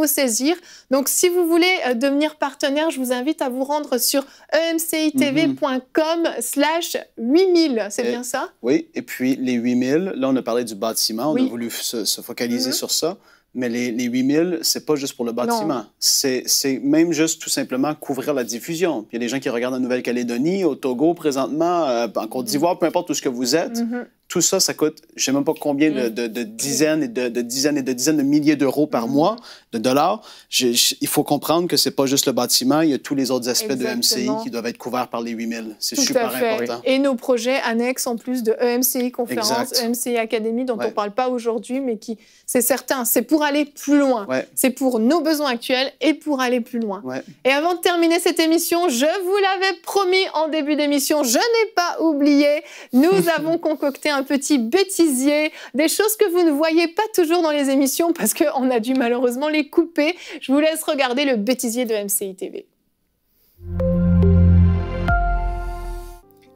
A: saisir. Donc, si vous voulez devenir partenaire, je vous invite à vous rendre sur emcitv.com/8000. C'est bien ça?
E: Oui. Et puis, les 8000, là, on a parlé du bâtiment. On a voulu se focaliser sur ça. Mais les 8000, c'est pas juste pour le bâtiment. C'est même juste tout simplement couvrir la diffusion. Puis il y a des gens qui regardent en Nouvelle-Calédonie, au Togo présentement, en Côte d'Ivoire, peu importe où ce que vous êtes. Tout ça, ça coûte, je ne sais même pas combien de dizaines et de dizaines et de dizaines de milliers d'euros par mois, de dollars. Il faut comprendre que ce n'est pas juste le bâtiment, il y a tous les autres aspects de MCI qui doivent être couverts par les 8000. C'est super important.
A: Et nos projets annexes en plus de EMCI Conférence, EMCI Académie, dont on ne parle pas aujourd'hui, mais qui, c'est certain, c'est pour aller plus loin. C'est pour nos besoins actuels et pour aller plus loin. Et avant de terminer cette émission, je vous l'avais promis en début d'émission, je n'ai pas oublié, nous avons concocté un petit bêtisier, des choses que vous ne voyez pas toujours dans les émissions parce qu'on a dû malheureusement les couper. Je vous laisse regarder le bêtisier de MCI TV.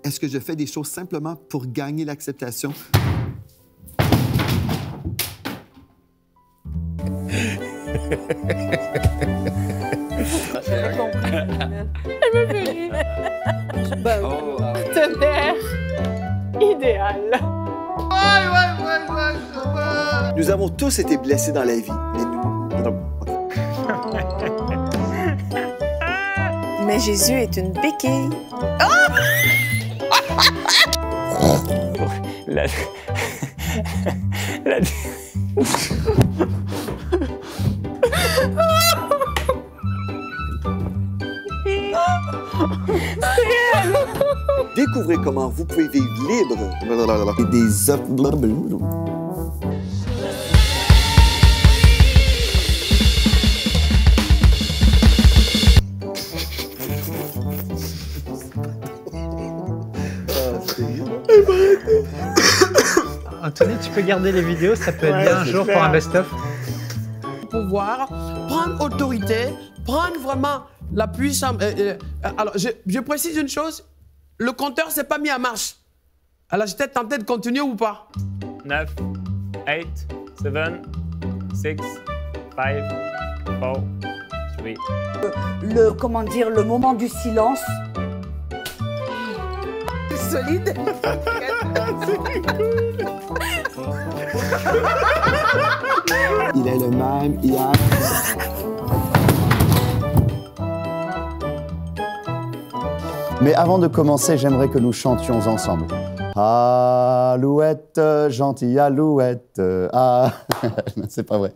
F: Est-ce que je fais des choses simplement pour gagner l'acceptation?
A: Elle me fait rire. Partenaire idéal.
F: Nous avons tous été blessés dans la vie, mais
G: Mais Jésus est une béquille.
F: Découvrez comment vous pouvez vivre libre des offres.
H: Anthony, tu peux garder les vidéos, ça peut être bien un jour pour un best-of.
I: Pouvoir prendre autorité, prendre vraiment la puissance. Alors, je précise une chose, le compteur ne s'est pas mis en marche. Alors, j'étais tenté de continuer ou pas?
H: 9, 8, 7, 6, 5, 4, 3.
G: Comment dire, le moment du silence. Solide.
F: Il est le même hier.
J: Mais avant de commencer, j'aimerais que nous chantions ensemble. Alouette, gentille alouette. Ah, c'est pas vrai.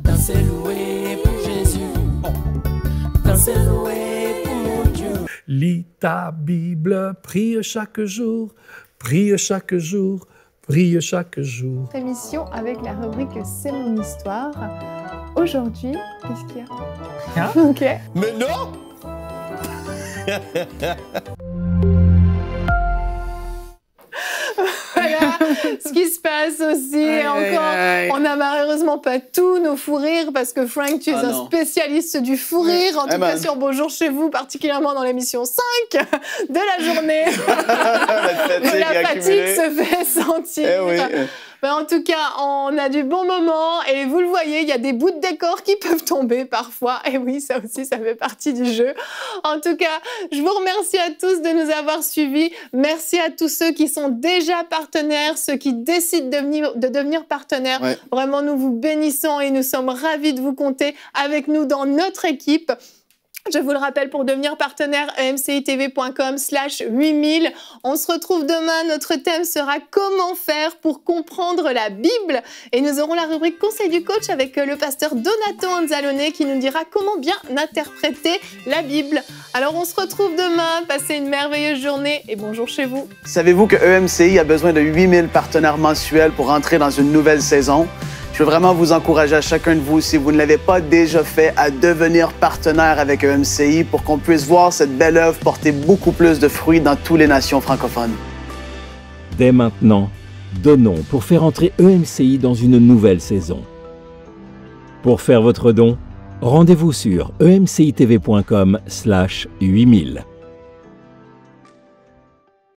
K: Dansez loué pour Jésus. Dansez loué pour mon Dieu.
L: Lis ta Bible, prie chaque jour, prie chaque jour, prie chaque jour.
A: Émission avec la rubrique C'est mon histoire. Aujourd'hui, qu'est-ce qu'il y a?
H: Rien.
A: Ok.
I: Mais non!
A: Voilà ce qui se passe aussi. On n'a malheureusement pas tous nos fous rires parce que Frank, tu es un spécialiste du fou rire, en tout cas sur Bonjour chez vous, particulièrement dans l'émission 5 de la journée. La fatigue se fait sentir. Ben, en tout cas, on a du bon moment et vous le voyez, il y a des bouts de décor qui peuvent tomber parfois. Et oui, ça aussi, ça fait partie du jeu. En tout cas, je vous remercie à tous de nous avoir suivis. Merci à tous ceux qui sont déjà partenaires, ceux qui décident de devenir partenaires. Vraiment, nous vous bénissons et nous sommes ravis de vous compter avec nous dans notre équipe. Je vous le rappelle, pour devenir partenaire, emcitv.com/8000. On se retrouve demain. Notre thème sera comment faire pour comprendre la Bible. Et nous aurons la rubrique Conseil du coach avec le pasteur Donato Anzalone qui nous dira comment bien interpréter la Bible. Alors on se retrouve demain. Passez une merveilleuse journée et bonjour chez vous.
E: Savez-vous que EMCI a besoin de 8000 partenaires mensuels pour entrer dans une nouvelle saison? Je veux vraiment vous encourager à chacun de vous, si vous ne l'avez pas déjà fait, à devenir partenaire avec EMCI pour qu'on puisse voir cette belle œuvre porter beaucoup plus de fruits dans toutes les nations francophones.
M: Dès maintenant, donnons pour faire entrer EMCI dans une nouvelle saison. Pour faire votre don, rendez-vous sur emcitv.com/8000.